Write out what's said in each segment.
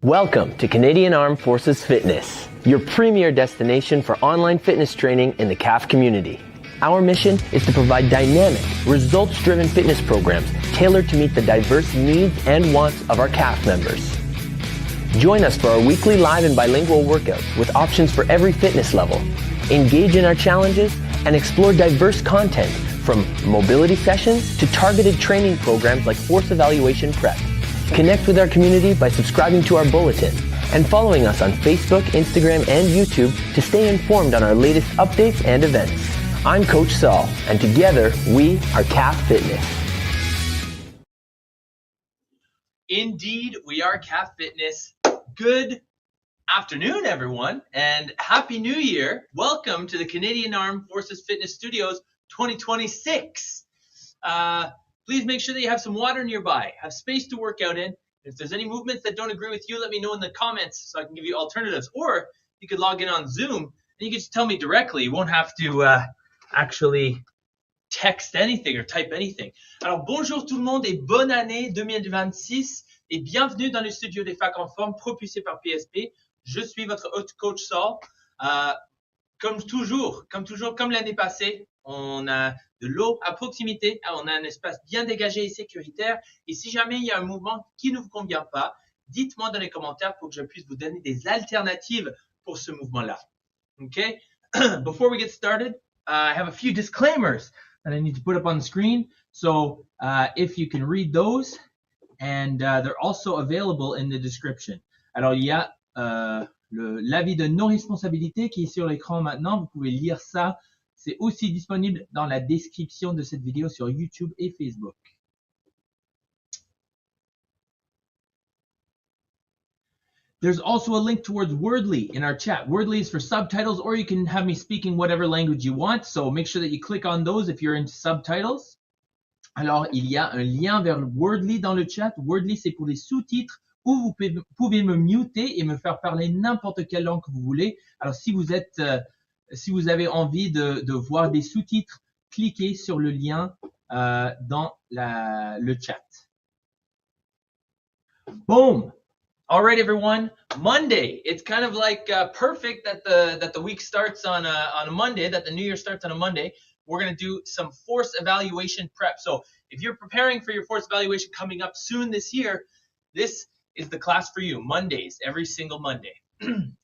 Welcome to Canadian Armed Forces Fitness, your premier destination for online fitness training in the CAF community. Our mission is to provide dynamic, results-driven fitness programs tailored to meet the diverse needs and wants of our CAF members. Join us for our weekly live and bilingual workouts with options for every fitness level. Engage in our challenges and explore diverse content from mobility sessions to targeted training programs like force evaluation prep. Connect with our community by subscribing to our bulletin and following us on Facebook, Instagram, and YouTube to stay informed on our latest updates and events. I'm Coach Saul, and together we are CAF Fitness. Indeed, we are CAF Fitness. Good afternoon, everyone, and Happy New Year. Welcome to the Canadian Armed Forces Fitness Studios 2026. Please make sure that you have some water nearby, have space to work out in. If there's any movements that don't agree with you, let me know in the comments so I can give you alternatives. Or you could log in on Zoom and you can just tell me directly. You won't have to actually text anything or type anything. Alors, bonjour tout le monde et bonne année 2026 et bienvenue dans le studio des facs en forme propulsé par PSP. Je suis votre hôte coach Saul. Comme toujours, comme l'année passée, on a de l'eau à proximité, on a un espace bien dégagé et sécuritaire. Et si jamais il y a un mouvement qui ne vous convient pas, dites-moi dans les commentaires pour que je puisse vous donner des alternatives pour ce mouvement-là. Okay? Before we get started, I have a few disclaimers that I need to put up on the screen. So if you can read those, and they're also available in the description. Alors, il y a l'avis de non-responsabilité qui est sur l'écran maintenant. Vous pouvez lire ça. C'est aussi disponible dans la description de cette vidéo sur YouTube et Facebook. There's also a link towards Wordly in our chat. Wordly is for subtitles, or you can have me speaking whatever language you want. So make sure that you click on those if you're into subtitles. Alors, il y a un lien vers Wordly dans le chat. Wordly, c'est pour les sous-titres où vous pouvez me muter et me faire parler n'importe quelle langue que vous voulez. Alors, si vous avez envie de voir des sous-titres, cliquez sur le lien dans le chat. Boom! All right, everyone. Monday. It's kind of like perfect that the week starts on a Monday, that the new year starts on a Monday. We're going to do some force evaluation prep. So if you're preparing for your force evaluation coming up soon this year, this is the class for you. Mondays, every single Monday.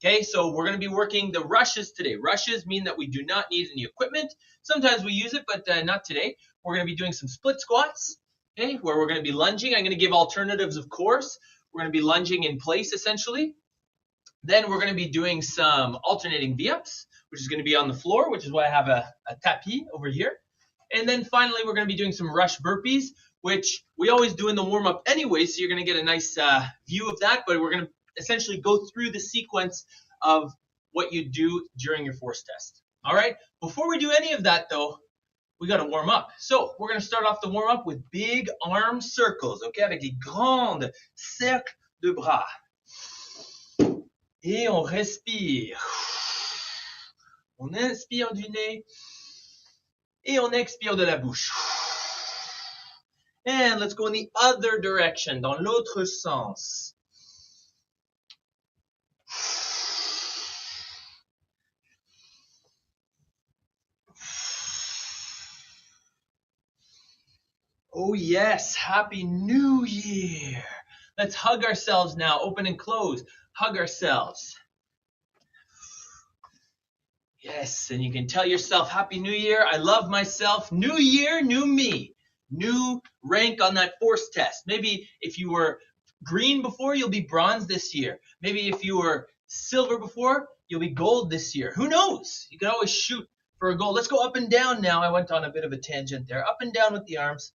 Okay, so we're going to be working the rushes today. Rushes mean that we do not need any equipment. Sometimes we use it, but not today. We're going to be doing some split squats, okay, where we're going to be lunging. I'm going to give alternatives, of course. We're going to be lunging in place, essentially. Then we're going to be doing some alternating V-ups, which is going to be on the floor, which is why I have a tapis over here. And then finally, we're going to be doing some rush burpees, which we always do in the warm-up anyway, so you're going to get a nice view of that, but we're going to essentially go through the sequence of what you do during your force test. All right, before we do any of that though, we got to warm up. So we're going to start off the warm up with big arm circles, okay, avec des grandes cercles de bras. Et on respire. On inspire du nez et on expire de la bouche. And let's go in the other direction, dans l'autre sens. Oh yes, Happy New Year. Let's hug ourselves now, open and close. Hug ourselves. Yes, and you can tell yourself, Happy New Year, I love myself. New year, new me. New rank on that force test. Maybe if you were green before, you'll be bronze this year. Maybe if you were silver before, you'll be gold this year. Who knows? You can always shoot for a goal. Let's go up and down now. I went on a bit of a tangent there. Up and down with the arms.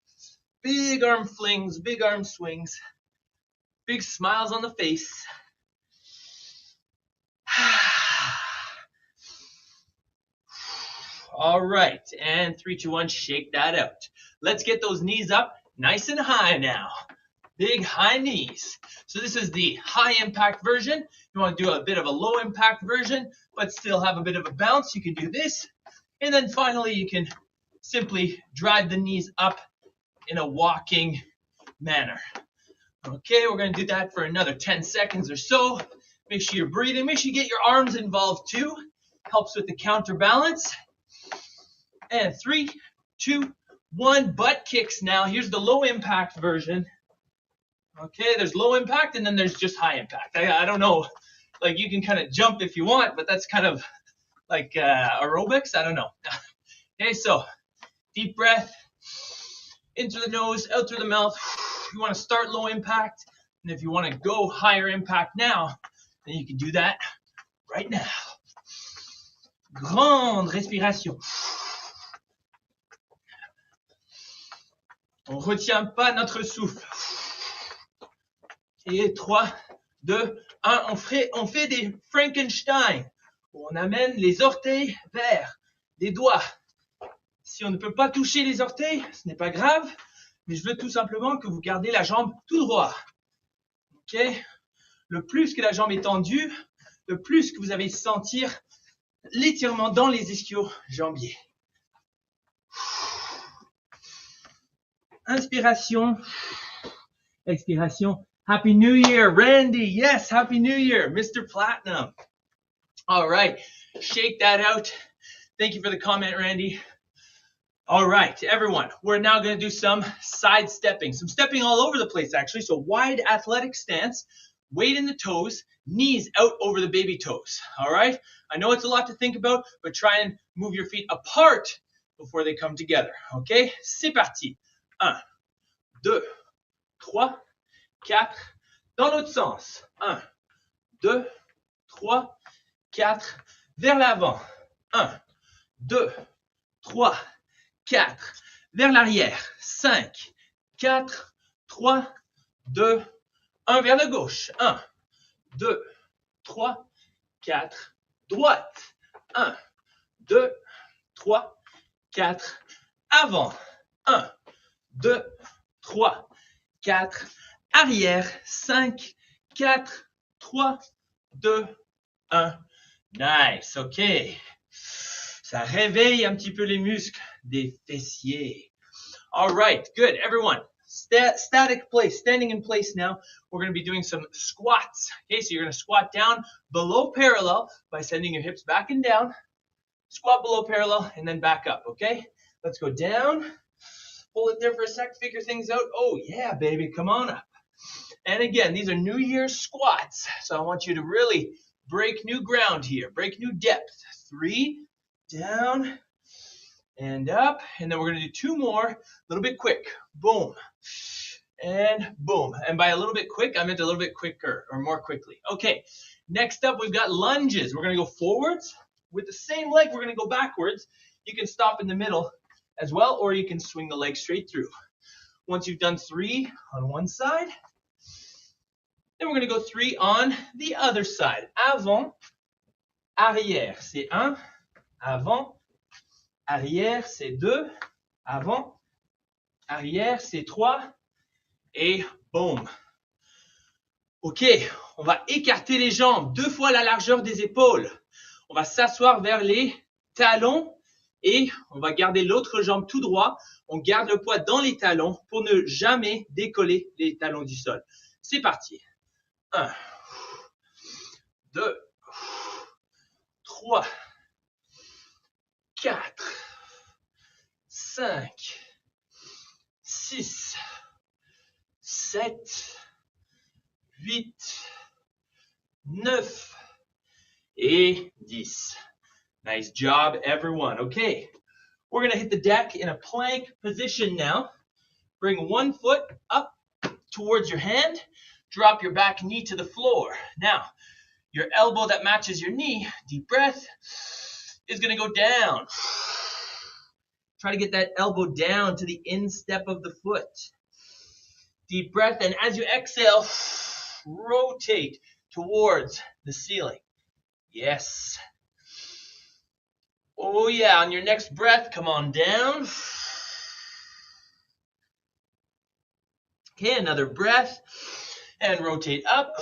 Big arm flings, big arm swings, big smiles on the face. All right, and 3, 2, 1, shake that out. Let's get those knees up nice and high now. Big high knees. So this is the high impact version. You want to do a bit of a low impact version, but still have a bit of a bounce. You can do this. And then finally, you can simply drive the knees up in a walking manner. Okay, we're going to do that for another 10 seconds or so. Make sure you're breathing. Make sure you get your arms involved too. Helps with the counterbalance. And 3, 2, 1. Butt kicks now. Here's the low impact version. Okay, there's low impact and then there's just high impact. I don't know. Like you can kind of jump if you want, but that's kind of like aerobics. I don't know. Okay, so deep breath. In through the nose, out through the mouth. You want to start low impact. And if you want to go higher impact now, then you can do that right now. Grande respiration. On ne retient pas notre souffle. Et 3, 2, 1. On fait des Frankenstein. On amène les orteils vers les doigts. Si on ne peut pas toucher les orteils, ce n'est pas grave, mais je veux tout simplement que vous gardez la jambe tout droit. Ok? Le plus que la jambe est tendue, le plus que vous allez sentir l'étirement dans les ischio-jambiers. Inspiration, expiration. Happy New Year, Randy. Yes, Happy New Year, Mr. Platinum. All right, shake that out. Thank you for the comment, Randy. All right, everyone, we're now going to do some side stepping, some stepping all over the place, actually. So wide athletic stance, weight in the toes, knees out over the baby toes. All right, I know it's a lot to think about, but try and move your feet apart before they come together. Okay, c'est parti. 1, 2, 3, 4. Dans l'autre sens. 1, 2, 3, 4. Vers l'avant. 1, 2, 3, 4, vers l'arrière, 5, 4, 3, 2, 1, vers la gauche, 1, 2, 3, 4, droite, 1, 2, 3, 4, avant, 1, 2, 3, 4, arrière, 5, 4, 3, 2, 1, nice, ok. Ça réveille un petit peu les muscles des fessiers. All right, good, everyone. Static place, standing in place now. We're going to be doing some squats. Okay, so you're going to squat down below parallel by sending your hips back and down. Squat below parallel and then back up, okay? Let's go down. Hold it there for a sec, figure things out. Oh, yeah, baby, come on up. And again, these are New Year's squats. So I want you to really break new ground here, break new depth. 3, down and up, and then we're going to do 2 more, a little bit quick. Boom and boom. And by a little bit quick, I meant a little bit quicker or more quickly. Okay, next up we've got lunges. We're going to go forwards with the same leg. We're going to go backwards. You can stop in the middle as well, or you can swing the leg straight through. Once you've done 3 on one side, then we're going to go 3 on the other side. Avant, arrière, c'est 1. Avant, arrière, c'est 2. Avant, arrière, c'est 3. Et boum. Ok, on va écarter les jambes 2 fois la largeur des épaules. On va s'asseoir vers les talons et on va garder l'autre jambe tout droit. On garde le poids dans les talons pour ne jamais décoller les talons du sol. C'est parti. 1, 2, 3, 4, 5, 6, 7, 8, 9 et 10. Nice job, everyone. Okay, we're going to hit the deck in a plank position now. Bring one foot up towards your hand. Drop your back knee to the floor. Now, your elbow that matches your knee, deep breath, is going to go down. Try to get that elbow down to the instep of the foot. Deep breath, and as you exhale, rotate towards the ceiling. Yes. Oh yeah, on your next breath, come on down. Okay, another breath, and rotate up.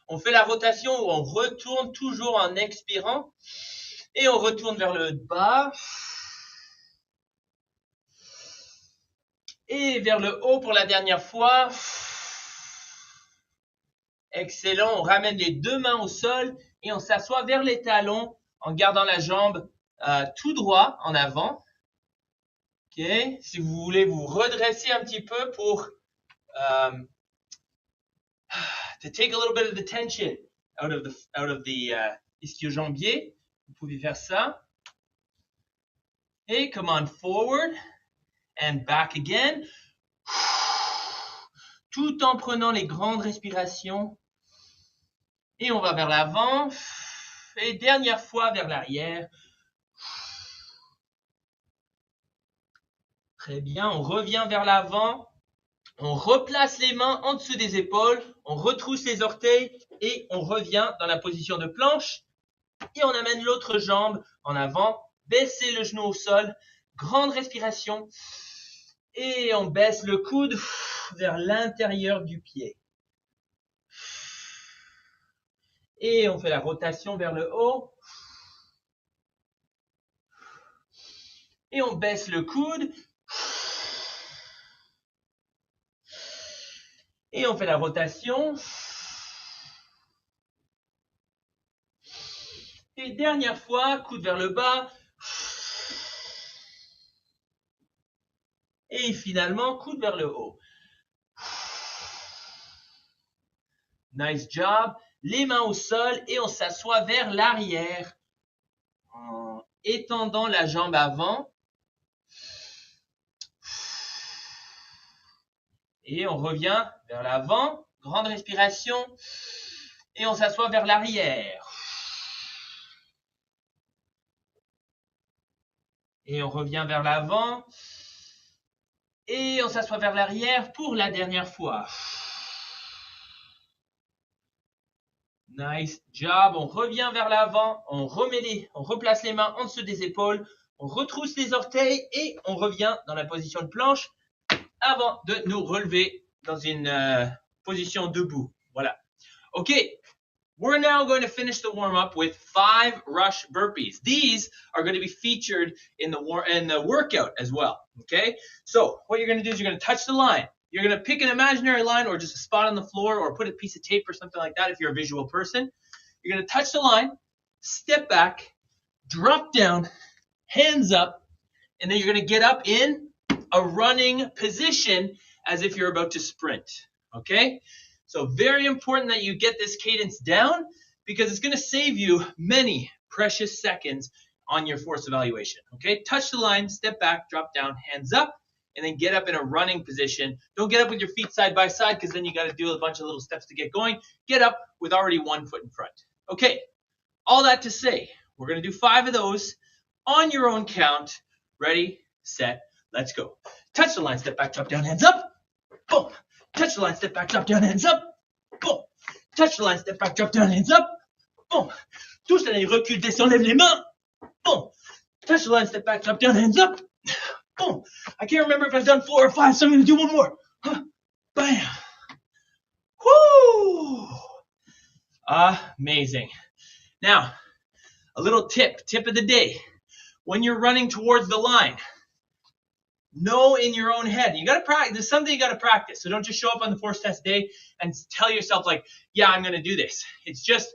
On fait la rotation où on retourne toujours en expirant. Et on retourne vers le bas. Et vers le haut pour la dernière fois. Excellent. On ramène les deux mains au sol et on s'assoit vers les talons en gardant la jambe tout droit en avant. Ok. Si vous voulez vous redresser un petit peu pour to take a little bit of the tension out of the ischio-jambier, vous pouvez faire ça. Et come on forward and back again. Tout en prenant les grandes respirations. Et on va vers l'avant. Et dernière fois vers l'arrière. Très bien, on revient vers l'avant. On replace les mains en dessous des épaules. On retrousse les orteils et on revient dans la position de planche. Et on amène l'autre jambe en avant. Baissez le genou au sol. Grande respiration. Et on baisse le coude vers l'intérieur du pied. Et on fait la rotation vers le haut. Et on baisse le coude. Et on fait la rotation. Et dernière fois, coude vers le bas. Et finalement, coude vers le haut. Nice job. Les mains au sol et on s'assoit vers l'arrière en étendant la jambe avant. Et on revient vers l'avant. Grande respiration. Et on s'assoit vers l'arrière. Et on revient vers l'avant. Et on s'assoit vers l'arrière pour la dernière fois. Nice job. On revient vers l'avant. On replace les mains en dessous des épaules. On retrousse les orteils et on revient dans la position de planche avant de nous relever dans une position debout. Voilà. Okay. We're now going to finish the warm-up with 5 rush burpees. These are going to be featured in the workout as well. Okay? So what you're going to do is you're going to touch the line. You're going to pick an imaginary line or just a spot on the floor or put a piece of tape or something like that if you're a visual person. You're going to touch the line, step back, drop down, hands up, and then you're going to get up in a running position as if you're about to sprint. Okay? So very important that you get this cadence down because it's going to save you many precious seconds on your force evaluation. Okay? Touch the line, step back, drop down, hands up, and then get up in a running position. Don't get up with your feet side by side because then you got to do a bunch of little steps to get going. Get up with already one foot in front. Okay, all that to say, we're going to do 5 of those on your own count. Ready, set, let's go. Touch the line, step back, drop down, hands up. Boom. Touch the line, step back, drop down, hands up. Boom. Touch the line, step back, drop down, hands up. Boom. Touche la ligne, recule, descend, lève les mains. Boom. Touch the line, step back, drop down, hands up. Boom. I can't remember if I've done 4 or 5, so I'm going to do one more. Bam. Whoo. Amazing. Now, a little tip of the day. When you're running towards the line, know in your own head. You got to practice. There's something you got to practice. So don't just show up on the force test day and tell yourself like, yeah, I'm going to do this. It's just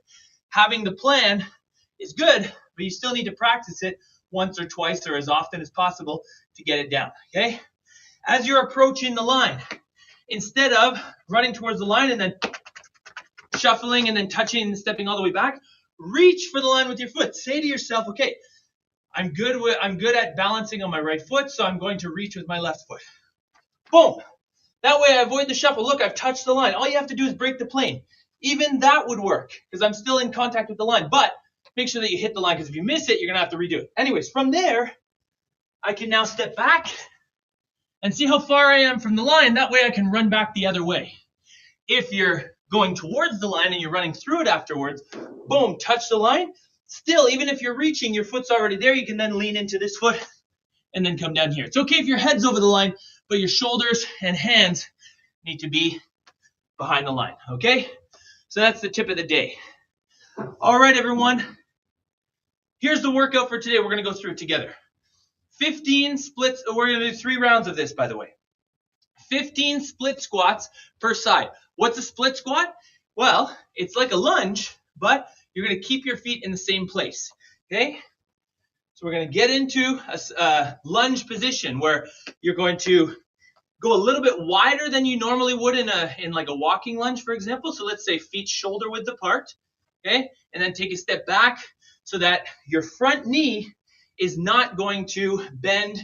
having the plan is good, but you still need to practice it once or twice or as often as possible to get it down. Okay? As you're approaching the line, instead of running towards the line and then shuffling and then touching and stepping all the way back, reach for the line with your foot. Say to yourself, okay, I'm good at balancing on my right foot, so I'm going to reach with my left foot. Boom. That way I avoid the shuffle. Look, I've touched the line. All you have to do is break the plane. Even that would work because I'm still in contact with the line. But make sure that you hit the line because if you miss it, you're going to have to redo it. Anyways, from there, I can now step back and see how far I am from the line. That way I can run back the other way. If you're going towards the line and you're running through it afterwards, boom, touch the line. Still, even if you're reaching, your foot's already there. You can then lean into this foot and then come down here. It's okay if your head's over the line, but your shoulders and hands need to be behind the line, okay? So that's the tip of the day. All right, everyone. Here's the workout for today. We're going to go through it together. 15 splits. We're going to do 3 rounds of this, by the way. 15 split squats per side. What's a split squat? Well, it's like a lunge, but you're going to keep your feet in the same place. Okay? So we're going to get into a lunge position where you're going to go a little bit wider than you normally would in like a walking lunge, for example. So let's say feet shoulder width apart. Okay? And then take a step back so that your front knee is not going to bend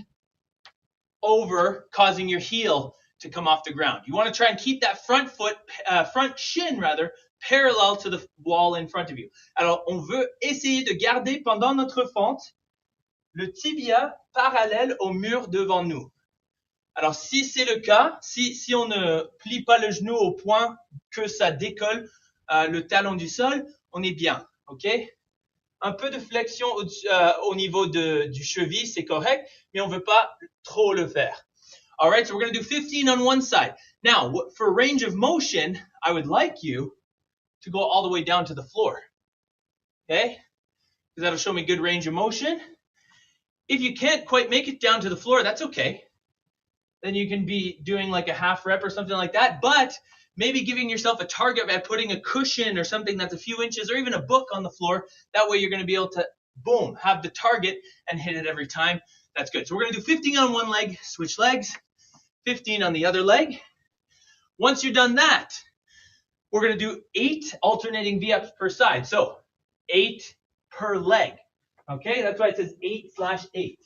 over, causing your heel to come off the ground. You want to try and keep that front shin rather, parallel to the wall in front of you. Alors, on veut essayer de garder pendant notre fente le tibia parallèle au mur devant nous. Alors, si c'est le cas, si on ne plie pas le genou au point que ça décolle le talon du sol, on est bien, ok? Un peu de flexion au niveau du cheville, c'est correct, mais on veut pas trop le faire. All right, so we're going to do 15 on one side. Now, for range of motion, I would like you to go all the way down to the floor. Okay? Because that'll show me good range of motion. If you can't quite make it down to the floor, that's okay. Then you can be doing like a half rep or something like that. But maybe giving yourself a target by putting a cushion or something that's a few inches or even a book on the floor. That way you're going to be able to, boom, have the target and hit it every time. That's good. So we're going to do 15 on one leg, switch legs, 15 on the other leg. Once you're done that, we're going to do 8 alternating V-ups per side. So 8 per leg. Okay, that's why it says 8/8.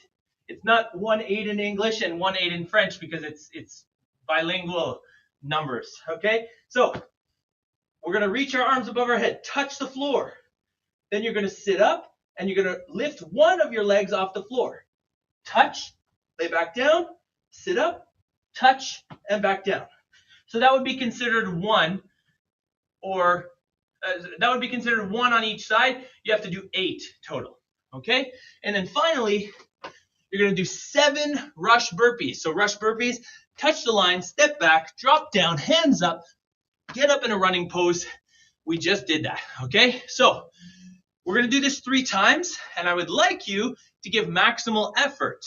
It's not 1/8 in English and 1/8 in French because it's bilingual numbers. Okay, so we're going to reach our arms above our head, touch the floor. Then you're going to sit up and you're going to lift one of your legs off the floor. Touch, lay back down, sit up, touch, and back down. So that would be considered one, or that would be considered one on each side. You have to do 8 total, okay? And then finally, you're going to do 7 rush burpees. So rush burpees, touch the line, step back, drop down, hands up, get up in a running pose. We just did that, okay? So we're going to do this 3 times, and I would like you to give maximal effort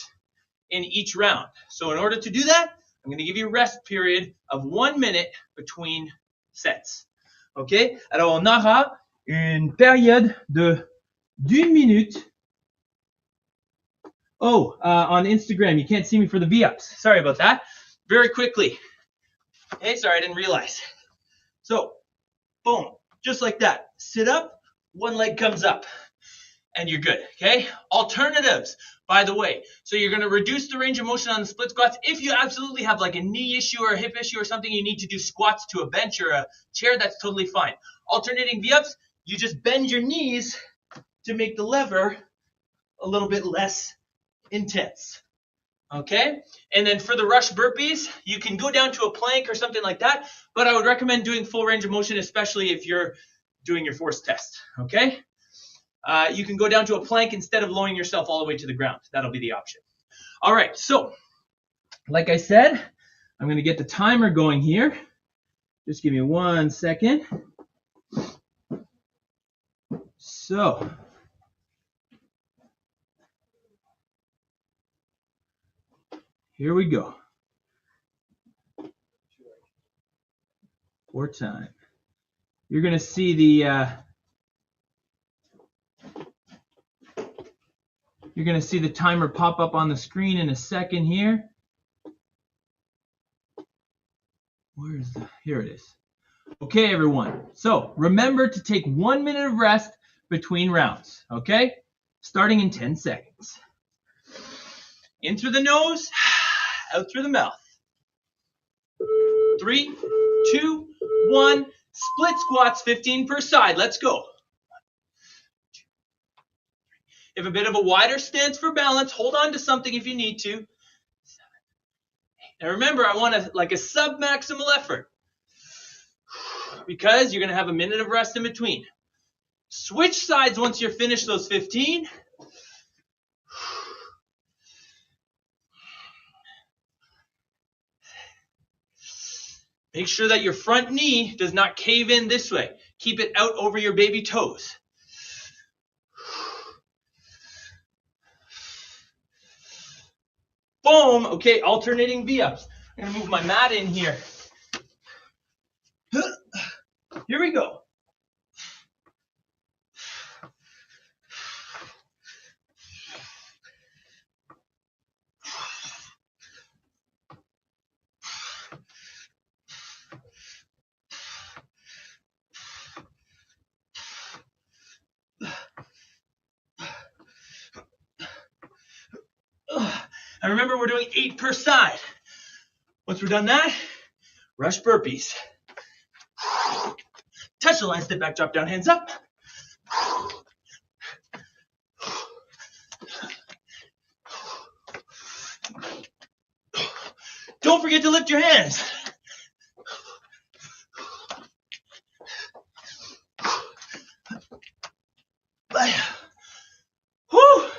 in each round. So in order to do that, I'm going to give you a rest period of 1 minute between sets. OK? Alors, on aura une période de 1 minute. Oh, on Instagram, you can't see me for the V-ups. Sorry about that. Very quickly. Okay, sorry, I didn't realize. So, boom, just like that. Sit up, one leg comes up, and you're good, okay? Alternatives, by the way. So you're going to reduce the range of motion on the split squats. If you absolutely have like a knee issue or a hip issue or something, you need to do squats to a bench or a chair, that's totally fine. Alternating V-ups, you just bend your knees to make the lever a little bit less intense. Okay? And then for the rush burpees, you can go down to a plank or something like that, but I would recommend doing full range of motion, especially if you're doing your force test. Okay? You can go down to a plank instead of lowering yourself all the way to the ground. That'll be the option. All right, so like I said, I'm going to get the timer going here. Just give me 1 second. So here we go. For time. You're going to see the timer pop up on the screen in a second here. Here it is. Okay, everyone. So remember to take 1 minute of rest between rounds. Okay? Starting in 10 seconds. In through the nose, out through the mouth. 3, 2, 1. Split squats, 15 per side. Let's go. You have a bit of a wider stance for balance. Hold on to something if you need to. 7, 8. Now remember, I want a sub-maximal effort because you're going to have a minute of rest in between. Switch sides once you're finished those 15. Make sure that your front knee does not cave in this way. Keep it out over your baby toes. Boom. Okay, alternating V-ups. I'm going to move my mat in here. Here we go. And remember, we're doing 8 per side. Once we're done that, rush burpees. Touch the line, step back, drop down, hands up. Don't forget to lift your hands. Whew.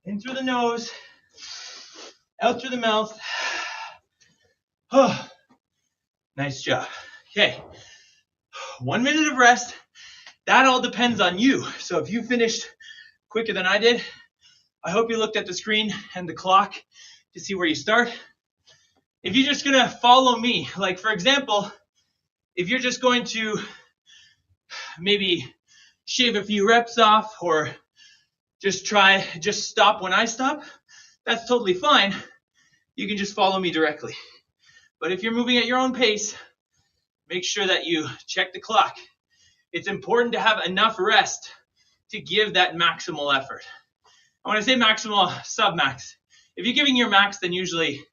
In through the nose, out through the mouth. Oh, nice job. Okay, 1 minute of rest. That all depends on you. So if you finished quicker than I did, I hope you looked at the screen and the clock to see where you start. If you're just gonna follow me, like for example, if you're just going to maybe shave a few reps off or just stop when I stop, that's totally fine. You can just follow me directly. But if you're moving at your own pace, make sure that you check the clock. It's important to have enough rest to give that maximal effort. And when I say maximal, sub-max. If you're giving your max, then usually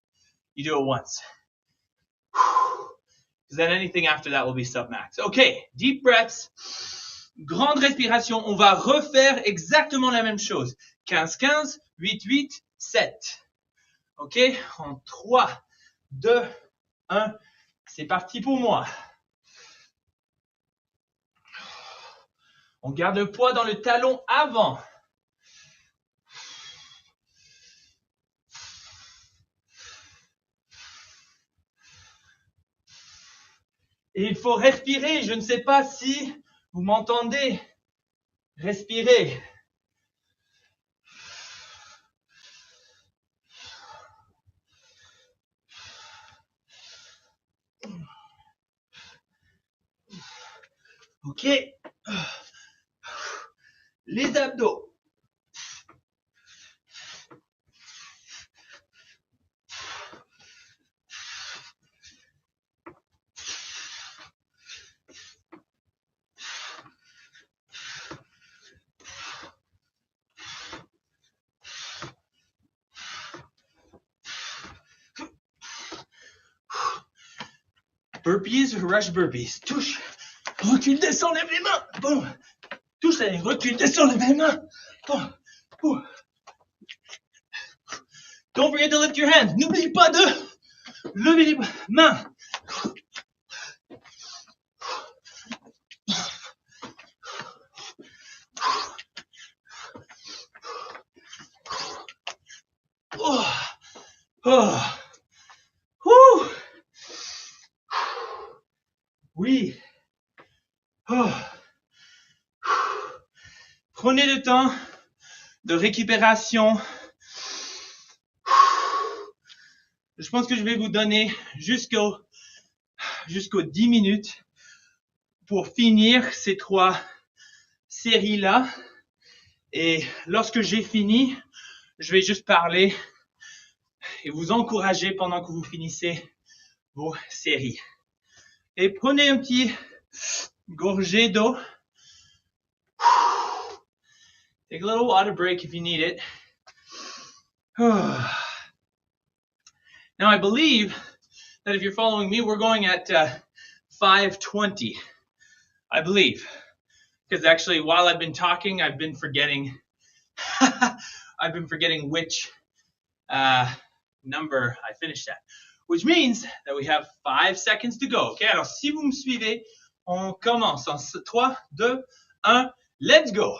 you do it once. Because then anything after that will be sub-max. Okay, deep breaths. Grande respiration. On va refaire exactement la même chose. 15-15, 8-8, 7. Ok, en 3, 2, 1. C'est parti pour moi. On garde le poids dans le talon avant. Et il faut respirer. Je ne sais pas si vous m'entendez. Respirez. Ok. Les abdos. Burpees, rush burpees. Touche, recule, descends, lève les mains. Bon. Touche, allez, recule, descends, lève les mains. Bon. Bon. Don't forget to lift your hands. N'oublie pas de lever les mains. Oh. Oh. Whew. Oui. Oh. Prenez le temps de récupération. Je pense que je vais vous donner jusqu'aux 10 minutes pour finir ces 3 séries-là. Et lorsque j'ai fini, je vais juste parler et vous encourager pendant que vous finissez vos séries. Et prenez un petit gorgée d'eau. Take a little water break if you need it. Now I believe that if you're following me, we're going at 5:20. I believe. Because actually, while I've been talking, I've been forgetting which number I finished at. Which means that we have 5 seconds to go. Okay, alors si vous me suivez, on commence en 3, 2, 1, let's go.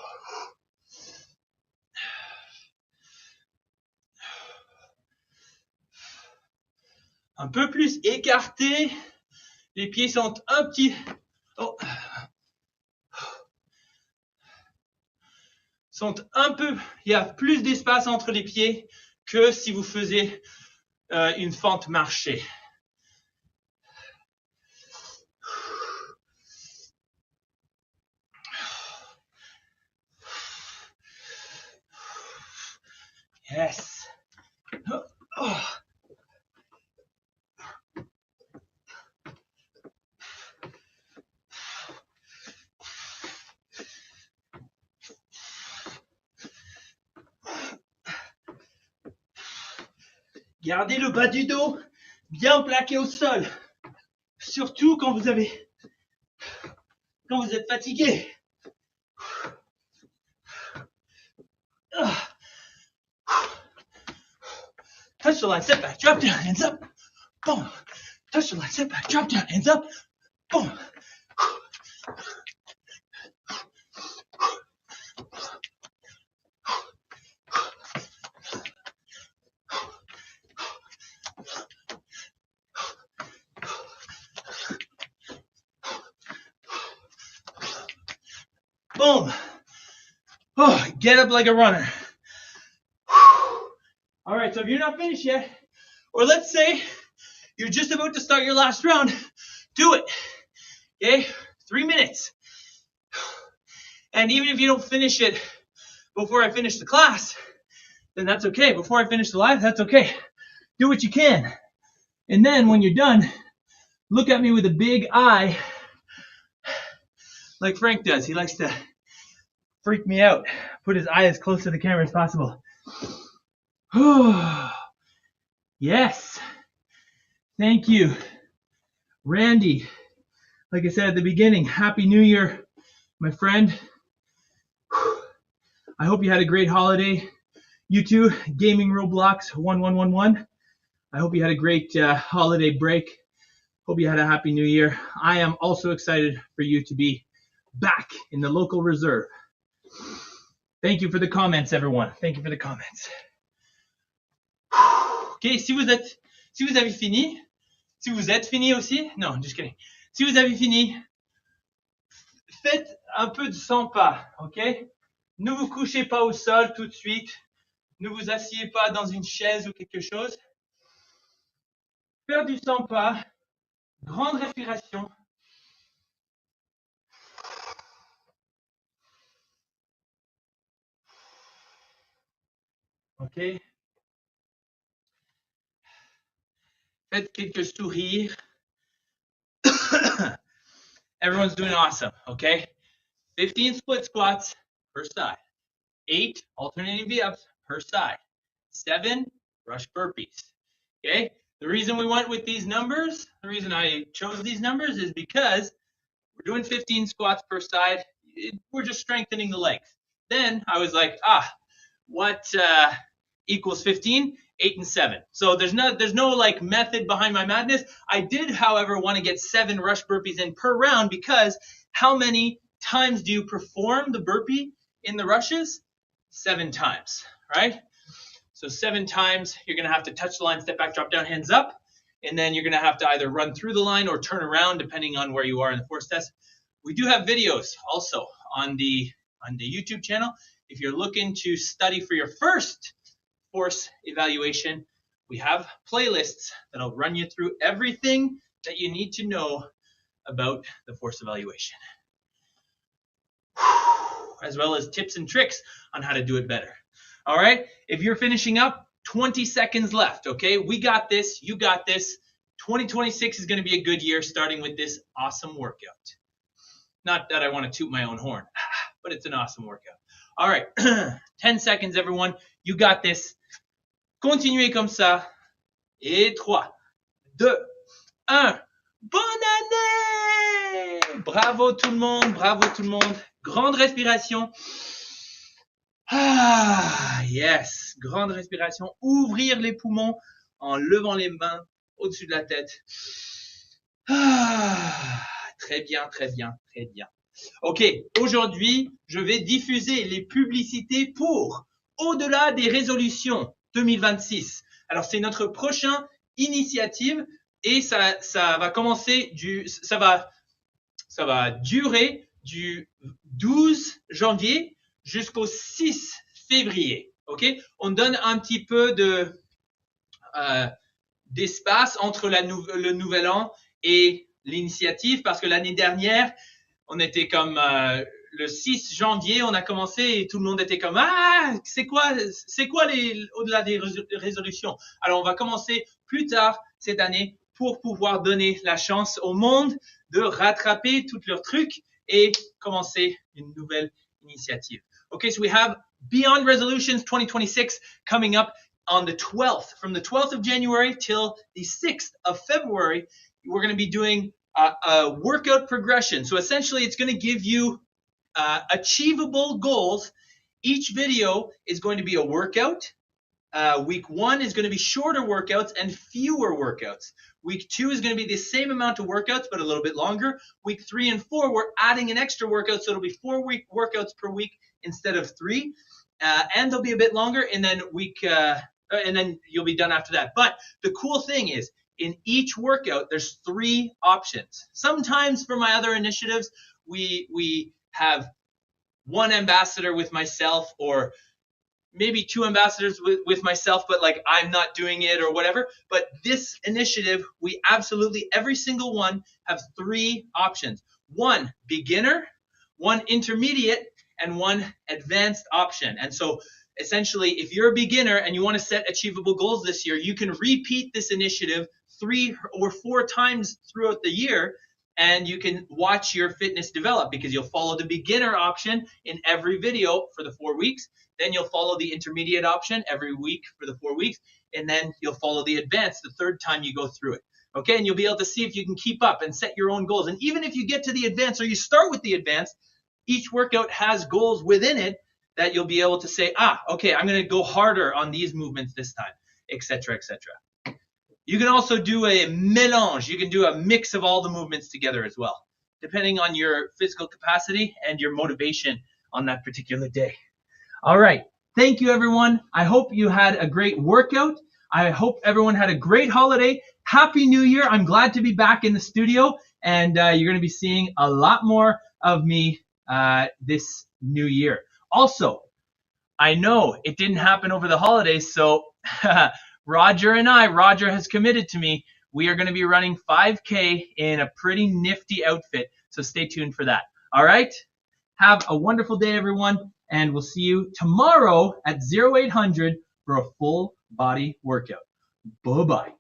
Un peu plus écarté. Les pieds sont un petit... Oh. Sont un peu... Il y a plus d'espace entre les pieds que si vous faisiez une fente marchée. Yes. Oh. Gardez le bas du dos bien plaqué au sol. Surtout quand vous êtes fatigué. Touch the line, step back, drop down, hands up. Boom. Touch the line, step back, drop down, hands up. Boom. Boom. Oh, get up like a runner. All right, so if you're not finished yet, or let's say you're just about to start your last round, do it. Okay, 3 minutes. And even if you don't finish it before I finish the class, then that's okay. Before I finish the live, that's okay. Do what you can. And then when you're done, look at me with a big eye, like Frank does. He likes to freak me out. Put his eye as close to the camera as possible. Yes. Thank you, Randy. Like I said at the beginning, Happy New Year, my friend. I hope you had a great holiday. You too, Gaming Roblox 1111. I hope you had a great holiday break. Hope you had a happy new year. I am also excited for you to be back in the local reserve. Thank you for the comments, everyone. Thank you for the comments. Ok, si vous avez fini, si vous êtes fini aussi, non, just kidding. Si vous avez fini, faites un peu de 100 pas, ok? Ne vous couchez pas au sol tout de suite. Ne vous asseyez pas dans une chaise ou quelque chose. Faire du 100 pas, grande respiration. Ok? Faites quelques sourires. Everyone's doing awesome, okay? 15 split squats per side. 8 alternating V-ups per side. 7 rush burpees, okay? The reason we went with these numbers, the reason I chose these numbers is because we're doing 15 squats per side. We're just strengthening the legs. Then I was like, what equals 15? 8 and 7. So there's no like method behind my madness. I did, however, want to get 7 rush burpees in per round because how many times do you perform the burpee in the rushes? 7 times, right? So 7 times, you're going to have to touch the line, step back, drop down, hands up. And then you're going to have to either run through the line or turn around depending on where you are in the force test. We do have videos also on the YouTube channel. If you're looking to study for your first force evaluation, we have playlists that'll run you through everything that you need to know about the force evaluation, as well as tips and tricks on how to do it better. All right, if you're finishing up, 20 seconds left, okay? We got this, you got this. 2026 is going to be a good year starting with this awesome workout. Not that I want to toot my own horn, but it's an awesome workout. All right, 10 seconds, everyone. You got this. Continuez comme ça. Et 3, 2, 1. Bonne année! Bravo tout le monde, bravo tout le monde. Grande respiration. Yes, grande respiration. Ouvrir les poumons en levant les mains au-dessus de la tête. Très bien, très bien, très bien. Ok, aujourd'hui, je vais diffuser les publicités pour Au-delà des résolutions 2026. Alors, c'est notre prochaine initiative et ça va commencer ça va durer du 12 janvier jusqu'au 6 février. Ok, on donne un petit peu d'espace entre le nouvel an et l'initiative parce que l'année dernière, on était comme le 6 janvier, on a commencé et tout le monde était comme « Ah, c'est quoi au-delà des résolutions ?» Alors, on va commencer plus tard cette année pour pouvoir donner la chance au monde de rattraper tous leurs trucs et commencer une nouvelle initiative. Okay, so we have Beyond Resolutions 2026 coming up on the 12th. From the 12th of January till the 6th of February, we're going to be doing a workout progression. So essentially, it's going to give you achievable goals. Each video is going to be a workout. Week 1 is going to be shorter workouts and fewer workouts. Week 2 is going to be the same amount of workouts, but a little bit longer. Week 3 and 4, we're adding an extra workout, so it'll be 4 workouts per week instead of 3. And they'll be a bit longer, and then and then you'll be done after that. But the cool thing is, in each workout, there's 3 options. Sometimes for my other initiatives, we have 1 ambassador with myself, or maybe 2 ambassadors with myself, but like I'm not doing it or whatever. But this initiative, we absolutely, every single one, have 3 options. 1 beginner, 1 intermediate, and 1 advanced option. And so essentially, if you're a beginner and you want to set achievable goals this year, you can repeat this initiative 3 or 4 times throughout the year, and you can watch your fitness develop because you'll follow the beginner option in every video for the 4 weeks. Then you'll follow the intermediate option every week for the 4 weeks. And then you'll follow the advanced the 3rd time you go through it. Okay, and you'll be able to see if you can keep up and set your own goals. And even if you get to the advanced or you start with the advanced, each workout has goals within it that you'll be able to say, okay, I'm going to go harder on these movements this time, etc., etc. You can also do a mélange. You can do a mix of all the movements together as well, depending on your physical capacity and your motivation on that particular day. All right. Thank you, everyone. I hope you had a great workout. I hope everyone had a great holiday. Happy New Year. I'm glad to be back in the studio, and you're going to be seeing a lot more of me this new year. Also, I know it didn't happen over the holidays, so Roger has committed to me. We are going to be running 5K in a pretty nifty outfit, so stay tuned for that. All right? Have a wonderful day, everyone, and we'll see you tomorrow at 0800 for a full body workout. Bye-bye.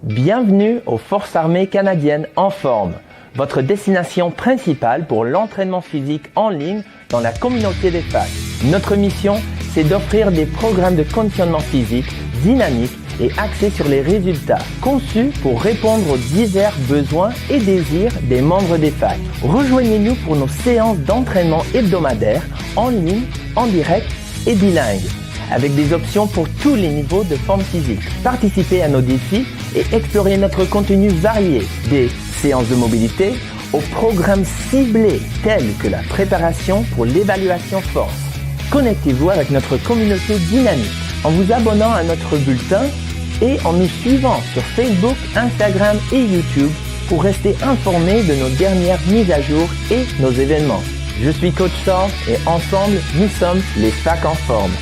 Bienvenue aux Forces armées canadiennes en forme, votre destination principale pour l'entraînement physique en ligne dans la communauté des facs. Notre mission, c'est d'offrir des programmes de conditionnement physique dynamiques et axés sur les résultats, conçus pour répondre aux divers besoins et désirs des membres des facs. Rejoignez-nous pour nos séances d'entraînement hebdomadaires, en ligne, en direct et bilingue, avec des options pour tous les niveaux de forme physique. Participez à nos défis et explorez notre contenu varié, des séances de mobilité aux programmes ciblés tels que la préparation pour l'évaluation force. Connectez-vous avec notre communauté dynamique en vous abonnant à notre bulletin et en nous suivant sur Facebook, Instagram et YouTube pour rester informé de nos dernières mises à jour et nos événements. Je suis Coach Thor et ensemble, nous sommes les facs en forme.